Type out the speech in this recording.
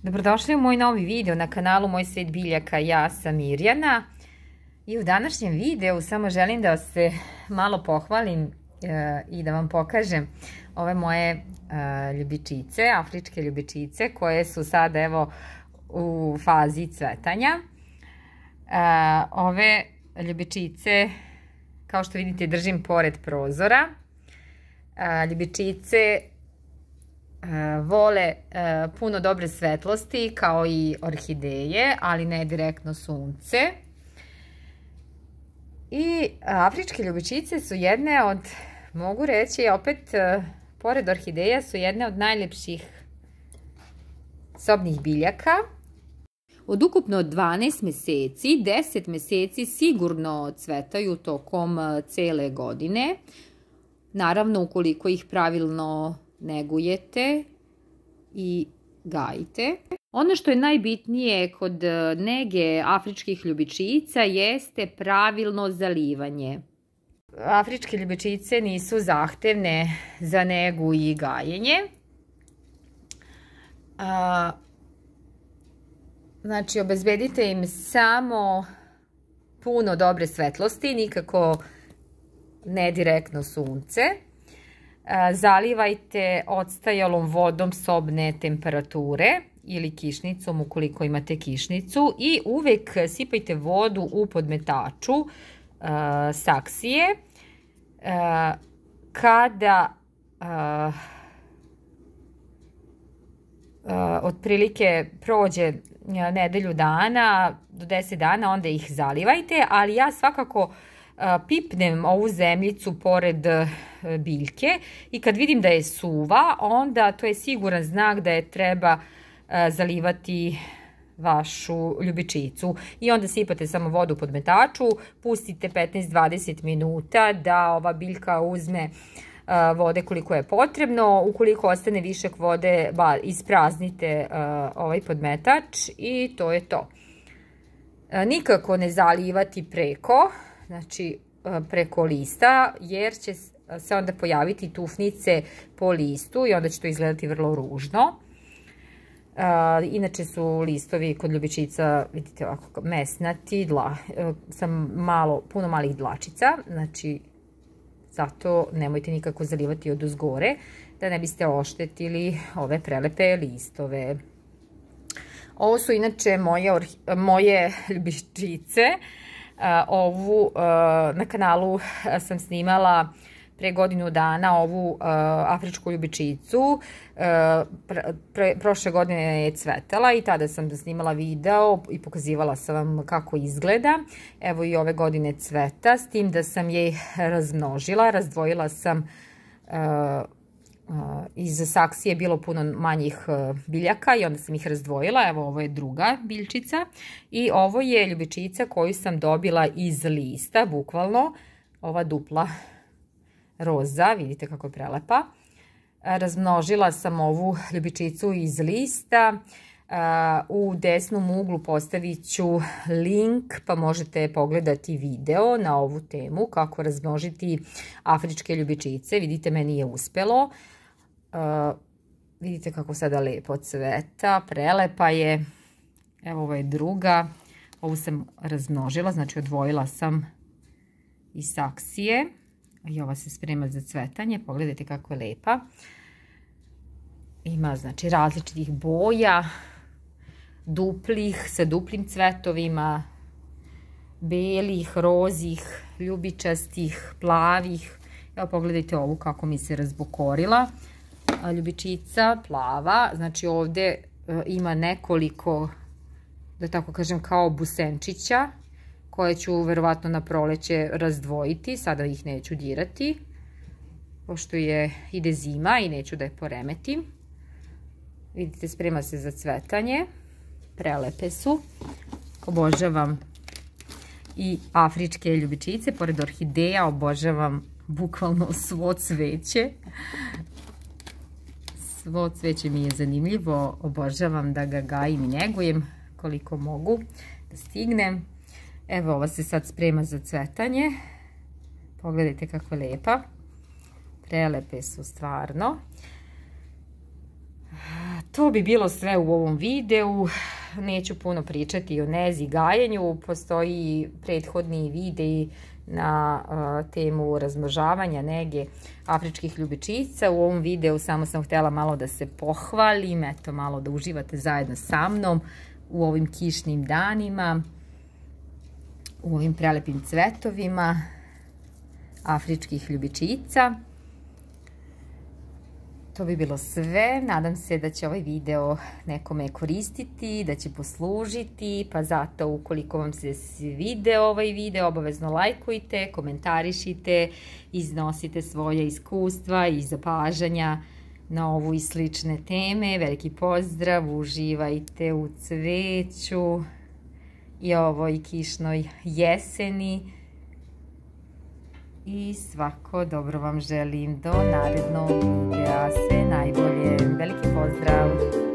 Dobrodošli u moj novi video na kanalu Moj svet biljaka. Ja sam Mirjana i u današnjem videu samo želim da se malo pohvalim i da vam pokažem ove moje ljubičice, afričke ljubičice koje su sada evo u fazi cvetanja. Ove ljubičice, kao što vidite, držim pored prozora. Ljubičice vole puno dobre svetlosti kao i orhideje, ali ne direktno sunce. I afričke ljubičice su jedne od, mogu reći, opet pored orhideja su jedne od najljepših sobnih biljaka. Od ukupno 12 meseci, 10 meseci sigurno cvetaju tokom cele godine. Naravno, ukoliko ih pravilno negujete i gajite. Ono što je najbitnije kod nege afričkih ljubičica jeste pravilno zalivanje. Afričke ljubičice nisu zahtevne za negu i gajenje. Znači, obezbedite im samo puno dobre svetlosti, nikako ne direktno sunce. Zalivajte odstajalom vodom sobne temperature ili kišnicom ukoliko imate kišnicu i uvek sipajte vodu u podmetaču saksije. Kada otprilike prođe nedelju dana do 10 dana, onda ih zalivajte, ali ja svakako pipnem ovu zemljicu pored biljke i kad vidim da je suva, onda to je siguran znak da je treba zalivati vašu ljubičicu. I onda sipate samo vodu pod metaču, pustite 15-20 minuta da ova biljka uzme vode koliko je potrebno. Ukoliko ostane višak vode, ispraznite ovaj podmetač i to je to. Nikako ne zalivati preko, znači preko lista, jer će se onda pojaviti tufnice po listu i onda će to izgledati vrlo ružno. Inače su listovi kod ljubičica, vidite, ovako mesnati, sa puno malih dlačica, znači zato nemojte nikako zalivati odozgore, da ne biste oštetili ove prelepe listove. Ovo su inače moje ljubičice. Ovu na kanalu sam snimala pre godinu dana, ovu afričku ljubičicu. Prošle godine je cvetala i tada sam snimala video i pokazivala sam vam kako izgleda. Evo i ove godine cveta, s tim da sam je razmnožila, razdvojila sam iz saksije bilo puno manjih biljaka i onda sam ih razdvojila. Evo, ovo je druga biljčica i ovo je ljubičica koju sam dobila iz lista, bukvalno ova dupla roza, vidite kako je prelepa. Razmnožila sam ovu ljubičicu iz lista. U desnom uglu postavit ću link pa možete pogledati video na ovu temu kako razmnožiti afričke ljubičice. Vidite, meni je uspelo. Vidite kako sada lepo cveta, prelepa je. Evo, ovo je druga. Ovu sam razmnožila, znači odvojila sam iz saksije. I ova se sprema za cvetanje. Pogledajte kako je lepa. Ima, znači, različitih boja, duplih, sa duplim cvetovima, belih, rozih, ljubičastih, plavih. Evo, pogledajte ovu kako mi se razbokorila. Ljubičica plava, znači ovde ima nekoliko, da tako kažem, kao busenčića, koje ću verovatno na proleće razdvojiti. Sada ih neću dirati, pošto ide zima i neću da je poremetim. Vidite, sprema se za cvetanje. Prelepe su. Obožavam i afričke ljubičice. Pored orhideja obožavam bukvalno svo cveće. Svo cveće mi je zanimljivo. Obožavam da ga gajim i negujem koliko mogu da stignem. Evo, ova se sad sprema za cvetanje. Pogledajte kako je lepa. Prelepe su stvarno. To bi bilo sve u ovom videu. Neću puno pričati o nezi i gajenju. Postoji prethodni videi na temu razmnožavanja nege afričkih ljubičica. U ovom videu samo sam htjela malo da se pohvalim, eto malo da uživate zajedno sa mnom u ovim kišnim danima, u ovim prelepim cvetovima afričkih ljubičica. To bi bilo sve. Nadam se da će ovaj video nekome koristiti, da će poslužiti, pa zato ukoliko vam se svideo ovaj video, obavezno lajkujte, komentarišite, iznosite svoje iskustva i zapažanja na ovu i slične teme. Veliki pozdrav, uživajte u cveću i ovoj kišnoj jeseni. I svako dobro vam želim do narednog videa. Sve najbolje. Veliki pozdrav!